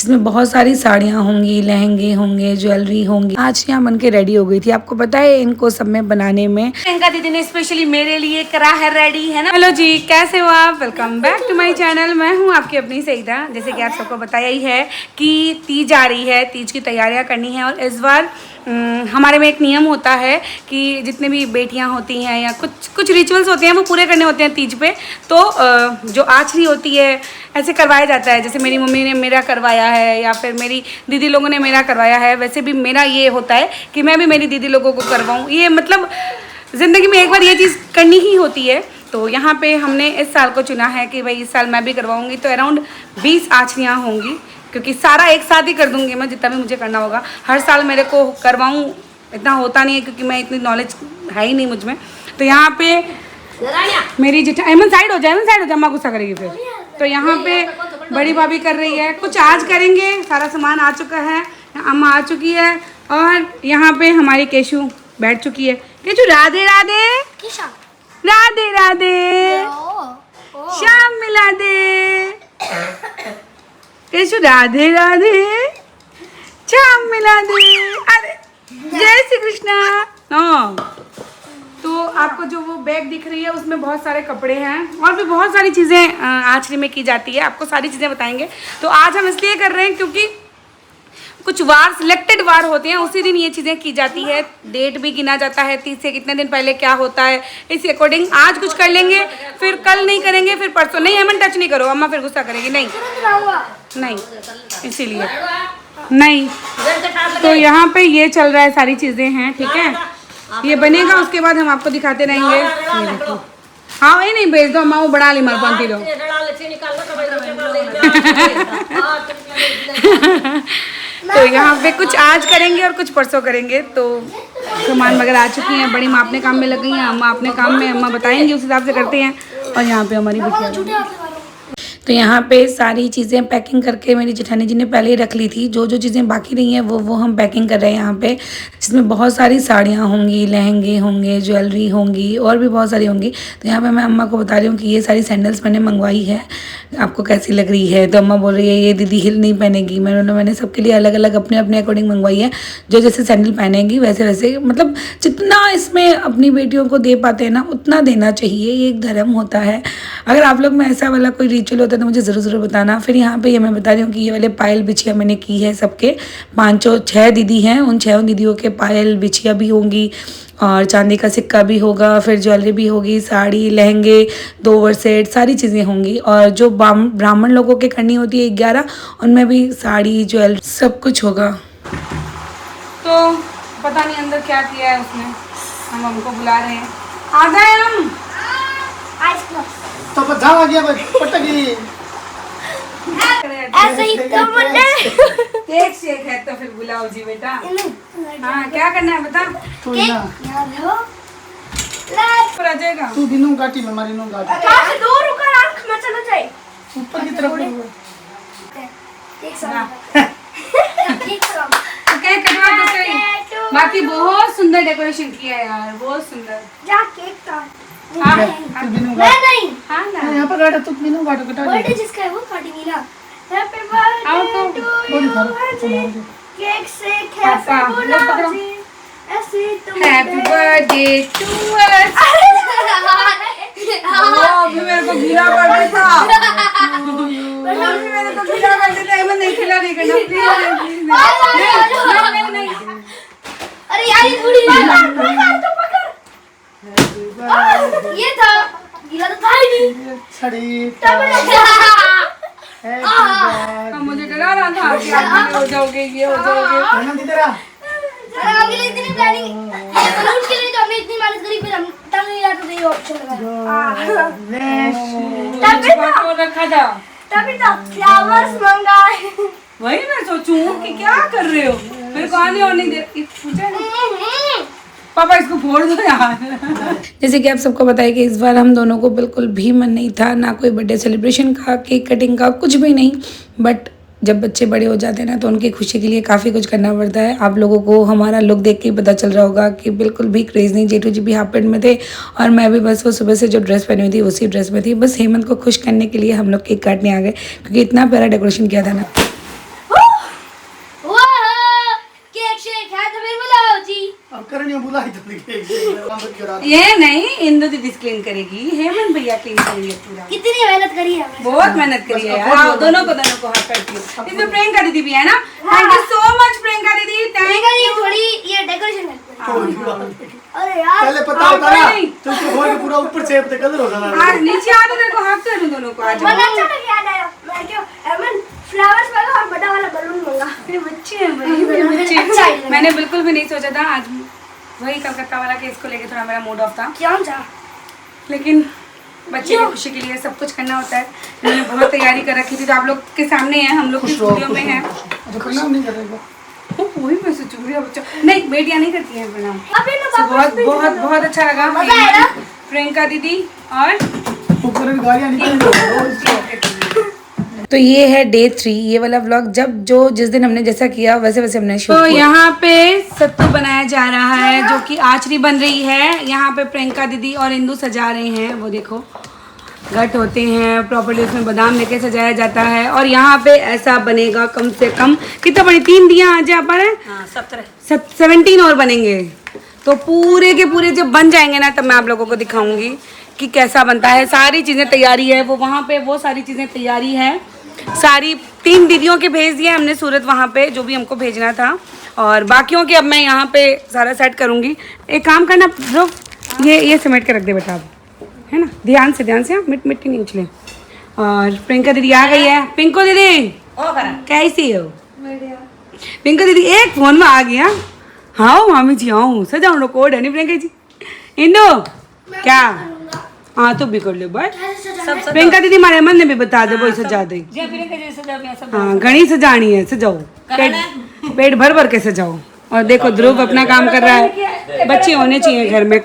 जिसमें बहुत सारी साड़ियाँ होंगी, लहंगे होंगे, ज्वेलरी होंगी। आज यहाँ बन के रेडी हो गई थी। आपको पता है इनको सब में बनाने में प्रियंका दीदी ने स्पेशली मेरे लिए करा है रेडी, है ना। हेलो जी, कैसे हो आप? Welcome back to my channel. मैं हूँ आपकी अपनी सईदा। जैसे कि आप सबको बताया ही है कि तीज आ रही है, तीज की तैयारियाँ करनी है। और इस बार हमारे में एक नियम होता है कि जितने भी बेटियां होती हैं या कुछ रिचुअल्स होते हैं वो पूरे करने होते हैं तीज पे। तो जो आचरी होती है ऐसे करवाया जाता है। जैसे मेरी मम्मी ने मेरा करवाया है या फिर मेरी दीदी लोगों ने मेरा करवाया है, वैसे भी मेरा ये होता है कि मैं भी मेरी दीदी लोगों को करवाऊँ। ये मतलब ज़िंदगी में एक बार ये चीज़ करनी ही होती है। तो यहाँ पे हमने इस साल को चुना है कि भाई इस साल मैं भी करवाऊँगी। तो अराउंड 20 आचरियाँ होंगी, क्योंकि सारा एक साथ ही कर दूंगी मैं, जितना भी मुझे करना होगा। हर साल मेरे को करवाऊँ इतना होता नहीं है, क्योंकि मैं इतनी नॉलेज है ही नहीं मुझ में। तो यहाँ पे मेरी जेठा अमन साइड हो जाए, अम्मा गुस्सा करेगी फिर। तो यहाँ पे बड़ी भाभी कर रही है, कुछ आज करेंगे। सारा सामान आ चुका है, अम्मा आ चुकी है और यहाँ पे हमारी केशु बैठ चुकी है। केशु राधे राधे, राधे राधे, शाम मिला दे। केशु राधे राधे, शाम मिला दे। अरे जय श्री कृष्णा। तो आपको जो वो बैग दिख रही है उसमें बहुत सारे कपड़े हैं और भी बहुत सारी चीज़ें आचरी में की जाती है। आपको सारी चीज़ें बताएंगे। तो आज हम इसलिए कर रहे हैं क्योंकि कुछ वार, सिलेक्टेड वार होते हैं, उसी दिन ये चीज़ें की जाती है। डेट भी गिना जाता है, 30 से कितने दिन पहले क्या होता है, इसी अकॉर्डिंग आज कुछ कर लेंगे, फिर कल नहीं करेंगे, फिर परसों नहीं। अमन टच नहीं करो, अम्मा फिर गुस्सा करेगी। नहीं इसीलिए नहीं। तो यहाँ पे ये चल रहा है, सारी चीज़ें हैं, ठीक है। ये बनेगा, उसके बाद हम आपको दिखाते रहेंगे। ये देखो, हाँ वही नहीं भेज दो अम्मा, वो बड़ा ली मरपंती लो। तो यहाँ पे कुछ आज करेंगे और कुछ परसों करेंगे। तो सामान वगैरह आ चुकी हैं, बड़ी माँ अपने काम में लग गई हैं, अम्मा अपने काम में, अम्मा बताएंगे उस हिसाब से करते हैं। और यहाँ पे हमारी बिटिया, तो यहाँ पे सारी चीज़ें पैकिंग करके मेरी जेठानी जी ने पहले ही रख ली थी। जो जो चीज़ें बाकी रही हैं वो हम पैकिंग कर रहे हैं यहाँ पे, जिसमें बहुत सारी साड़ियाँ होंगी, लहंगे होंगे, ज्वेलरी होंगी और भी बहुत सारी होंगी। तो यहाँ पे मैं अम्मा को बता रही हूँ कि ये सारी सैंडल्स मैंने मंगवाई है, आपको कैसी लग रही है। तो अम्मा बोल रही है ये दीदी हिल नहीं पहनेगी। मैंने सबके लिए अलग अलग अपने अपने अकॉर्डिंग मंगवाई है। जो जैसे सैंडल पहनेगी वैसे वैसे, मतलब जितना इसमें अपनी बेटियों को दे पाते हैं ना उतना देना चाहिए, ये एक धर्म होता है। अगर आप लोग में ऐसा वाला कोई रिचुअल होता है तो मुझे ज़रूर बताना। फिर यहाँ पे ये मैं बता रही हूँ कि ये वाले पायल बिछिया मैंने की है सबके, 6 दीदी हैं, उन 6 दीदियों के पायल बिछिया भी होंगी और चांदी का सिक्का भी होगा, फिर ज्वेलरी भी होगी, साड़ी, लहंगे, 2 ओवर सेट, सारी चीज़ें होंगी। और जो ब्राह्मण लोगों के करनी होती है 11, उनमें भी साड़ी, ज्वेलरी सब कुछ होगा। तो पता नहीं अंदर क्या किया है उसने, हम हमको बुला रहे हैं, आ गए हम। तो जाओ आ गया पटकी ऐसे ही तो मुझे केक शेक है तो फिर बुलाओ जी बेटा। हाँ क्या करना है बता। तू ना ऊपर आ जाएगा तू दिनों गाटी में मारी नो गाटी काफी दूर रुका, आंख में चला जाए ऊपर की तरफ एक साथ तो केक कटवा के सही। बाकी बहुत सुंदर डेकोरेशन किया है यार, बहुत सुंदर। जा केक का हाँ तू दिनों मैं नहीं, हाँ ना, यहाँ पर गाड़ा तू दिनों गाटो कटा बर्थडे जिसका है वो काटेंगी ना। हैप्पी आओ बर्थडे तो, टू बोली यू खा केक से पापा, कैसे लो पकड़ो। बुला जी ऐसे तुम हैप्पी बर्थडे टू अस। अभी मेरे को गीला कर देता, अभी मेरे को गीला कर देता। मैं नहीं खिला, नहीं करना प्लीज, नहीं। अरे यार ये थोड़ी पकड़ तो पकड़। ये था गीला तो था ही नहीं। छड़ी मुझे डरा रहा था कि आप हो जाओगे, ये हो जाओगे। आनंद इधर आ। अरे आगे लिए इतनी प्लानिंग बलून के लिए तो हमने इतनी मेहनत करी, फिर हम तब नहीं यार तो ये ऑप्शन लगा। रखा था तभी तो फ्लावर्स मंगाए। वही मैं सोचूं कि क्या कर रहे हो, मेरे को आने और नहीं दे। पापा इसको फोड़ दो यार। जैसे कि आप सबको बताया कि इस बार हम दोनों को बिल्कुल भी मन नहीं था, ना कोई बर्थडे सेलिब्रेशन का, केक कटिंग का, कुछ भी नहीं। बट जब बच्चे बड़े हो जाते हैं ना तो उनकी खुशी के लिए काफ़ी कुछ करना पड़ता है। आप लोगों को हमारा लुक देख के पता चल रहा होगा कि बिल्कुल भी क्रेज़ नहीं। जेठू जी भी हाफ पैंट में थे और मैं भी बस वो सुबह से जो ड्रेस पहनी हुई थी उसी ड्रेस में थी। बस हेमंत को खुश करने के लिए हम लोग केक काटने आ गए, क्योंकि इतना प्यारा डेकोरेशन किया था ना। अब करनी बुलाई तो देखिए ये नहीं, इंदु दीदी क्लीन करेगी, हेमंत भैया क्लीन करेंगे पूरा। कितनी मेहनत करी है हमने। बहुत मेहनत करी है यार। हाँ, दोनों को हाथ करती हूँ। इसमें प्रियंका दीदी भी है ना। Thank you so much Priyanka दीदी। प्रियंका जी थोड़ी ये डेकोरेशन है। अरे यार पहले पता होता ना तो इसको खोल के पूरा ऊपर शेप दे कलर होगा ना। आज नीचे आ तो देखो, हाथ कर दूं दोनों को। आज बड़ा अच्छा लग याद आया। मैं क्यों एमन फ्लावर्स वाला और बड़ा वाला बलून मंगा। ये बच्चे हैं भाई, अच्छा है। मैंने बिल्कुल भी नहीं सोचा था। आज वही कलकत्ता वाला केस को लेके थोड़ा मेरा मूड ऑफ था, क्यों था? लेकिन बच्चे की खुशी के लिए सब कुछ करना होता है। मैंने बहुत तैयारी कर रखी थी, तो आप लोग के सामने है, हम लोग के स्टूडियो में है। अच्छा प्रणाम नहीं करेगा। वही मैं सोचूं बच्चा नहीं, बेटियां नहीं करती हैं प्रणाम। अभी ना तो बहुत बहुत बहुत अच्छा लगा मजा आया? प्रियंका दीदी और ऊपर भी गाड़ियां निकल तो ये है डे 3, ये वाला व्लॉग। जिस दिन हमने जैसा किया वैसे वैसे हमने शूट किया। तो यहाँ पे सत्तू बनाया जा रहा है, जो कि आचरी बन रही है। यहाँ पे प्रियंका दीदी और इंदु सजा रहे हैं। वो देखो घट होते हैं प्रॉपर्ली, उसमें बादाम लेके सजाया जाता है। और यहाँ पे ऐसा बनेगा कम से कम कितना बने, 3 दिया आज यहाँ पर है, 17 और बनेंगे। तो पूरे के पूरे जब बन जाएंगे ना, तब मैं आप लोगों को दिखाऊंगी कि कैसा बनता है। सारी चीज़ें तैयारी है, वो वहाँ पे वो सारी चीज़ें तैयारी है। सारी 3 दीदियों के भेज दिए हमने सूरत, वहाँ पे जो भी हमको भेजना था। और बाकियों के अब मैं यहाँ पे सारा सेट करूँगी। एक काम करना ब्रो, ये समेट के रख दे बेटा, है ना, ध्यान से आप मिट्टी नहीं उछले। और प्रियंका दीदी आ गई है। पिंको दीदी कैसी हो? पिंको दीदी एक फोन में आ गया। हाँ मामी जी आओ, सजाओ लो कोड है नहीं प्रियंका जी। इंदो क्या? हाँ तो भी कर लो बट प्रियंका दीदी हमारे मन ने भी बता दे, वो सजा दे। हाँ घनी सजानी है, सजाओ पेट भर भर के सजाओ। और देखो ध्रुव अपना काम कर रहा है। बच्चे होने चाहिए घर में,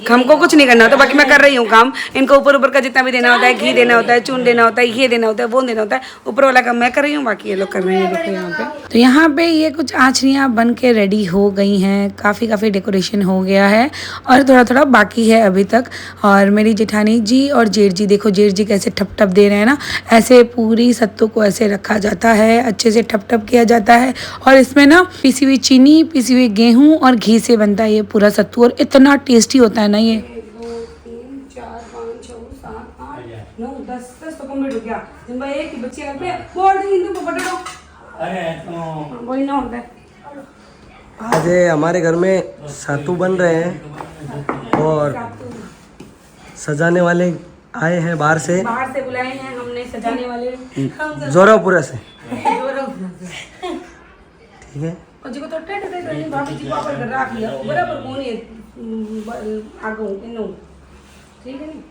हमको कुछ नहीं करना होता, बाकी मैं कर रही हूँ काम। इनको ऊपर ऊपर का जितना भी देना होता है, घी देना होता है, चून देना होता है, ये देना होता है, वो देना होता है, ऊपर वाला काम मैं कर रही हूँ, बाकी ये लोग कर रहे हैं। देखो यहाँ पे, तो यहाँ पे ये कुछ आँचरियाँ बन के रेडी हो गई हैं। काफ़ी डेकोरेशन हो गया है और थोड़ा थोड़ा बाकी है अभी तक। और मेरी जेठानी जी और जेठ जी, देखो जेठ जी कैसे ठप ठप दे रहे हैं ना। ऐसे पूरी सत्तू को ऐसे रखा जाता है, अच्छे से ठप ठप किया जाता है। और इसमें ना पिसी हुई चीनी, पिसी हुई गेहूँ और घी से बनता है ये पूरा सत्तू, और इतना टेस्टी होता है ना ये। 1 2 3 4 5 6 7 8 9 10 तो कंप्लीट हो गया। जिन भाई एक ही बच्चे घर पे बोल दे हिंदू को पकड़ो। अरे तो वही ना होता है। आज हमारे घर में सत्तू बन रहे हैं और सजाने वाले आए हैं बाहर से बुलाए हैं हमने सजाने वाले जोरापुरा से। ठीक है, और जी को तो टेट नहीं भाभी जी को पर रख लिया बराबर कौन है आगो इनो, ठीक है नहीं।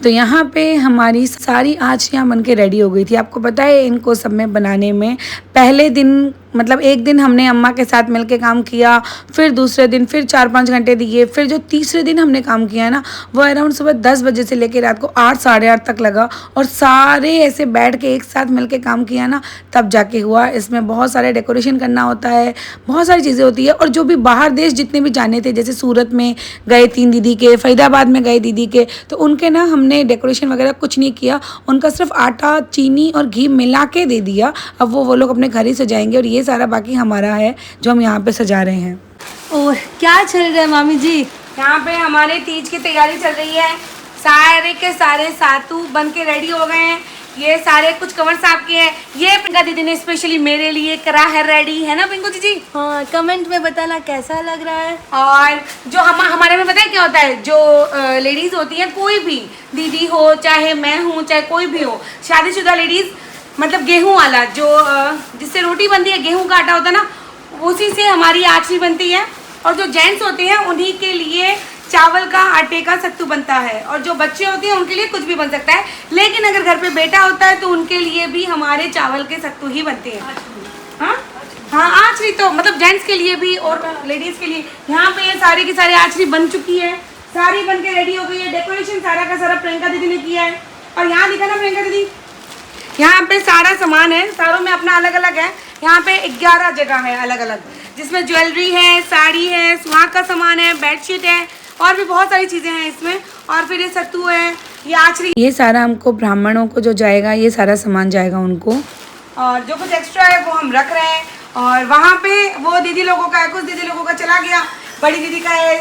तो यहाँ पे हमारी सारी आँचरियाँ बन के रेडी हो गई थी। आपको पता है इनको सब में बनाने में पहले दिन मतलब एक दिन हमने अम्मा के साथ मिलके काम किया, फिर दूसरे दिन फिर 4-5 घंटे दिए, फिर जो तीसरे दिन हमने काम किया ना वो अराउंड सुबह 10 बजे से लेकर रात को 8 साढ़े 8 तक लगा। और सारे ऐसे बैठ के एक साथ मिलके काम किया ना तब जाके हुआ। इसमें बहुत सारे डेकोरेशन करना होता है, बहुत सारी चीज़ें होती है। और जो भी बाहर देश जितने भी जाने थे, जैसे सूरत में गए 3 दीदी के, फरीदाबाद में गए दीदी के, तो उनके ना हमने डेकोरेशन वगैरह कुछ नहीं किया, उनका सिर्फ आटा चीनी और घी मिला के दे दिया। अब वो लोग अपने घर ही सजाएंगे और ये सारा बाकी हमारा है जो हम यहाँ पे सजा रहे हैं। ओह क्या चल रहा है मामी जी? यहाँ पे हमारे तीज की तैयारी चल रही है। सारे के सारे सातू बन के रेडी हो गए हैं। ये सारे कुछ कवर साहब के हैं। ये पिंका दीदी ने स्पेशली मेरे लिए करा है रेडी, है ना पिंकू दीदी? हाँ कमेंट में बताना कैसा लग रहा है। और जो हमारे में पता है क्या होता है, जो लेडीज होती हैं, कोई भी दीदी हो चाहे मैं हूँ चाहे कोई भी हो, शादीशुदा लेडीज मतलब गेहूं वाला जो जिससे रोटी बनती है, गेहूं का आटा होता है ना, उसी से हमारी आँचरी बनती है। और जो जेंट्स होते हैं उन्हीं के लिए चावल का आटे का सत्तू बनता है। और जो बच्चे होते हैं उनके लिए कुछ भी बन सकता है, लेकिन अगर घर पे बेटा होता है तो उनके लिए भी हमारे चावल के सत्तू ही बनते हैं। हाँ हाँ आँचरी तो मतलब जेंट्स के लिए भी और लेडीज़ के लिए। यहाँ पे ये सारी की सारी आँचरी बन चुकी है, सारी बन के रेडी हो गई है। डेकोरेशन सारा का सारा प्रियंका दीदी ने किया है। और यहाँ दिखा ना प्रियंका दीदी, यहाँ पे सारा सामान है, सारों में अपना अलग अलग है। यहाँ पे 11 जगह है अलग अलग, जिसमें ज्वेलरी है, साड़ी है, सुहाग का सामान है, बेडशीट है और भी बहुत सारी चीज़ें हैं इसमें। और फिर ये सत्तू है, ये आँचरी, ये सारा हमको ब्राह्मणों को जो जाएगा ये सारा सामान जाएगा उनको। और जो कुछ एक्स्ट्रा है वो हम रख रहे हैं। और वहाँ पे वो दीदी लोगों का है, कुछ दीदी लोगों का चला गया, बड़ी दीदी का है,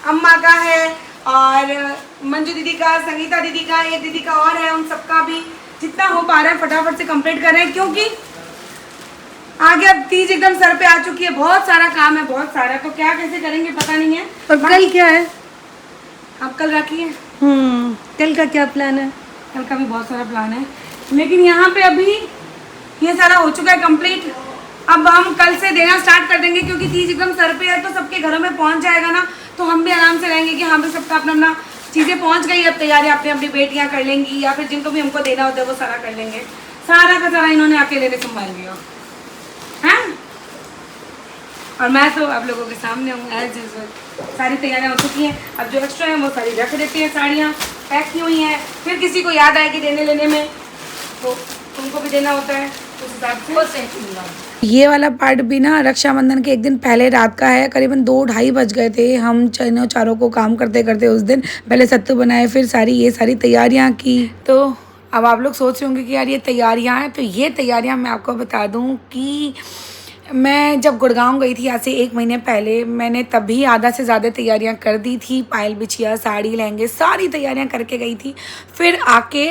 अम्मा का है और मंजू दीदी का, संगीता दीदी का, एक दीदी का और है, उन सबका भी जितना हो पा रहा है फटाफट से कंप्लीट कर रहे हैं क्योंकि आगे अब तीज एकदम सर पे आ चुकी है, बहुत सारा काम है, बहुत सारा, तो क्या कैसे करेंगे पता नहीं है। और कल क्या है? आप कल रखिए। कल का क्या प्लान है? कल का भी बहुत सारा प्लान है, लेकिन यहाँ पे अभी ये सारा हो चुका है कंप्लीट। अब हम कल से देना स्टार्ट कर देंगे क्योंकि तीज एकदम सर पे है, तो सबके घरों में पहुँच जाएगा ना, तो हम भी आराम से रहेंगे कि हाँ भाई सबका अपना अपना चीज़ें पहुँच गई, अब तैयारी अपनी अपनी बेटियाँ कर लेंगी या फिर जिनको भी हमको देना होता है वो सारा कर लेंगे। सारा का सारा इन्होंने अकेले ने संभाल लिया है और मैं तो आप लोगों के सामने हूँ एज यूजुअल। सारी तैयारियाँ हो चुकी हैं, अब जो एक्स्ट्रा है वो सारी रख देते हैं, साड़ियाँ पैक की हुई हैं, फिर किसी को याद आएगी देने लेने में तो उनको भी देना होता है उस हिसाब से। ये वाला पार्ट भी ना रक्षाबंधन के एक दिन पहले रात का है, करीबन 2-2:30 बज गए थे। हम चारों को काम करते करते उस दिन पहले सत्तू बनाए, फिर ये सारी तैयारियाँ की। तो अब आप लोग सोच रहे होंगे कि यार ये तैयारियाँ हैं, तो ये तैयारियाँ मैं आपको बता दूँ कि मैं जब गुड़गांव गई थी आज से 1 महीने पहले, मैंने तभी आधा से ज़्यादा तैयारियां कर दी थी। पायल बिछिया, साड़ी, लहंगे, सारी तैयारियां करके गई थी। फिर आके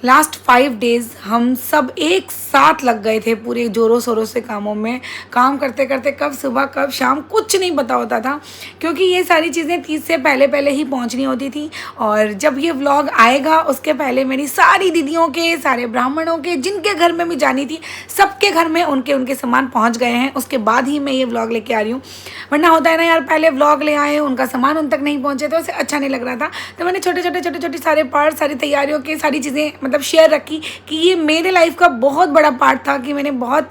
लास्ट 5 डेज़ हम सब एक साथ लग गए थे पूरे ज़ोरों शोरों से कामों में। काम करते करते कब सुबह कब शाम कुछ नहीं पता होता था क्योंकि ये सारी चीज़ें तीज से पहले ही पहुंचनी होती थी। और जब ये व्लॉग आएगा उसके पहले मेरी सारी दीदियों के, सारे ब्राह्मणों के, जिनके घर में भी जानी थी, सबके घर में उनके सामान पहुँच गए हैं। उसके बाद ही मैं ये व्लॉग लेके आ रही हूँ, वरना होता है ना यार पहले व्लॉग ले आए उनका सामान उन तक नहीं पहुँचे तो उसे अच्छा नहीं लग रहा था। तो मैंने छोटे सारे पार्ट, सारी तैयारियों के सारी चीज़ें मतलब शेयर रखी कि ये मेरे लाइफ का बहुत बड़ा पार्ट था कि मैंने बहुत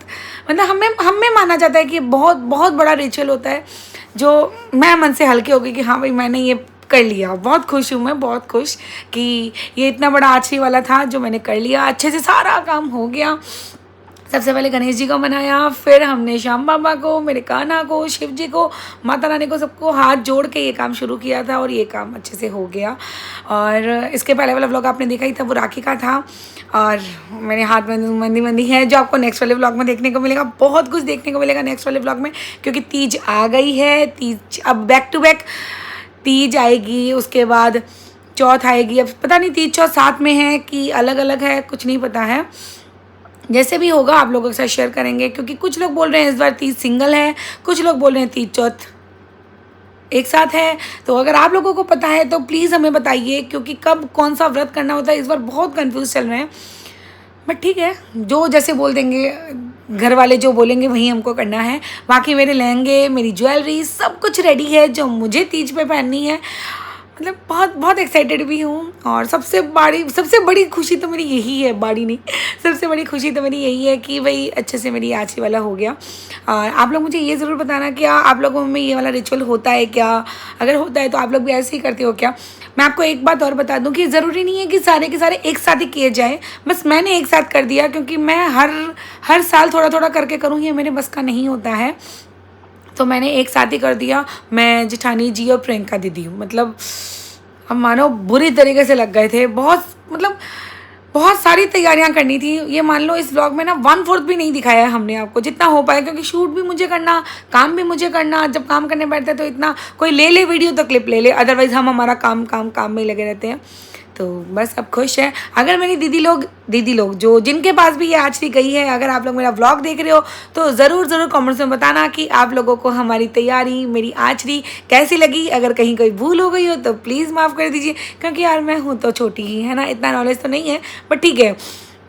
मतलब हमें माना जाता है कि बहुत बहुत बड़ा रिचुअल होता है जो मैं मन से हल्के हो गई कि हाँ भाई मैंने ये कर लिया। बहुत खुश हूँ मैं, बहुत खुश कि ये इतना बड़ा आखिरी वाला था जो मैंने कर लिया, अच्छे से सारा काम हो गया। सबसे पहले गणेश जी को बनाया, फिर हमने श्याम बाबा को, मेरे कान्हा को, शिव जी को, माता रानी को, सबको हाथ जोड़ के ये काम शुरू किया था और ये काम अच्छे से हो गया। और इसके पहले वाला व्लॉग आपने देखा ही था, वो राखी का था और मेरे हाथ में बंदी है जो आपको नेक्स्ट वाले व्लॉग में देखने को मिलेगा। बहुत कुछ देखने को मिलेगा नेक्स्ट वाले व्लॉग में क्योंकि तीज आ गई है। तीज अब बैक टू बैक तीज आएगी, उसके बाद चौथ आएगी। अब पता नहीं तीज चौथ साथ में है कि अलग अलग है, कुछ नहीं पता है। जैसे भी होगा आप लोगों के साथ शेयर करेंगे क्योंकि कुछ लोग बोल रहे हैं इस बार तीज सिंगल है, कुछ लोग बोल रहे हैं तीज चौथ एक साथ है। तो अगर आप लोगों को पता है तो प्लीज़ हमें बताइए क्योंकि कब कौन सा व्रत करना होता है इस बार बहुत कंफ्यूज चल रहे हैं। बट ठीक है, जो जैसे बोल देंगे घर वाले, जो बोलेंगे वही हमको करना है। बाकी मेरे लहंगे, मेरी ज्वेलरी सब कुछ रेडी है जो मुझे तीज पे पहननी है। मतलब बहुत बहुत एक्साइटेड भी हूँ और सबसे बड़ी खुशी तो मेरी यही है, सबसे बड़ी खुशी तो मेरी यही है कि भाई अच्छे से मेरी आखिरी वाला हो गया। और आप लोग मुझे ये ज़रूर बताना कि आप लोगों में ये वाला रिचुअल होता है क्या, अगर होता है तो आप लोग भी ऐसे ही करते हो क्या। मैं आपको एक बात और बता दूं कि ज़रूरी नहीं है कि सारे के सारे एक साथ ही किए जाए। बस मैंने एक साथ कर दिया क्योंकि मैं हर साल थोड़ा थोड़ा करके करूँ, ये मेरे बस का नहीं होता है, तो मैंने एक साथ ही कर दिया। मैं जेठानी जी और प्रियंका दीदी, मतलब हम मानो बुरी तरीके से लग गए थे। बहुत सारी तैयारियां करनी थी। ये मान लो इस व्लॉग में ना 1/4 भी नहीं दिखाया है हमने आपको, जितना हो पाया, क्योंकि शूट भी मुझे करना, काम भी मुझे करना। जब काम करने बैठते हैं तो इतना कोई ले वीडियो तो क्लिप ले ले, अदरवाइज़ हम हमारा काम में ही लगे रहते हैं। तो बस अब खुश है। अगर मेरी दीदी लोग जो जिनके पास भी ये आखिरी गई है, अगर आप लोग मेरा व्लॉग देख रहे हो तो ज़रूर कमेंट्स में बताना कि आप लोगों को हमारी तैयारी, मेरी आखिरी कैसी लगी। अगर कहीं कोई भूल हो गई हो तो प्लीज़ माफ़ कर दीजिए क्योंकि यार मैं हूँ तो छोटी ही, है ना, इतना नॉलेज तो नहीं है। बट ठीक है,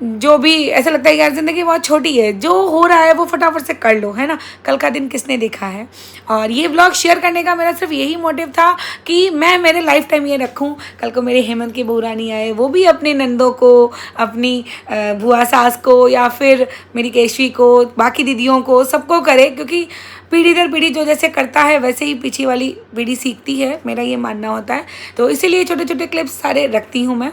जो भी ऐसा लगता है कि यार ज़िंदगी बहुत छोटी है, जो हो रहा है वो फटाफट से कर लो, है ना, कल का दिन किसने देखा है। और ये व्लॉग शेयर करने का मेरा सिर्फ यही मोटिव था कि मैं मेरे लाइफ टाइम ये रखूं, कल को मेरे हेमंत की बहू रानी आए, वो भी अपने नंदों को, अपनी बुआ सास को या फिर मेरी केशवी को, बाकी दीदियों को, सबको करे, क्योंकि पीढ़ी दर पीढ़ी जो जैसे करता है वैसे ही पीछे वाली पीढ़ी सीखती है, मेरा ये मानना होता है। तो इसीलिए छोटे छोटे क्लिप्स सारे रखती हूँ मैं।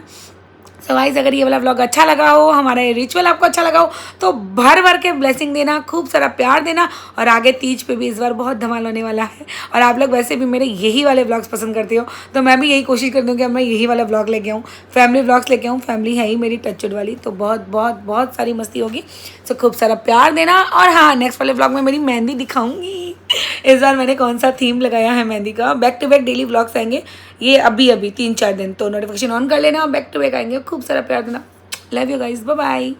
सो गाइस अगर ये वाला व्लॉग अच्छा लगा हो, हमारा ये रिचुअल आपको अच्छा लगा हो, तो भर भर के ब्लेसिंग देना, खूब सारा प्यार देना। और आगे तीज पे भी इस बार बहुत धमाल होने वाला है। और आप लोग वैसे भी मेरे यही वाले व्लॉग्स पसंद करते हो, तो मैं भी यही कोशिश कर दूँ कि मैं यही वाला व्लॉग लेके आऊँ, फैमिली व्लॉग्स लेके आऊँ। फैमिली है ही मेरी टचवुड वाली, तो बहुत बहुत बहुत सारी मस्ती होगी। सो खूब सारा प्यार देना। और हाँ, नेक्स्ट वाले व्लॉग में मेरी मेहंदी दिखाऊंगी। इस बार मैंने कौन सा थीम लगाया है मेहंदी का। Back to back daily vlogs आएंगे, ये अभी 3-4 दिन, तो नोटिफिकेशन ऑन कर लेना, बैक टू बैक आएंगे। खूब सारा प्यार देना। Love you guys, bye bye.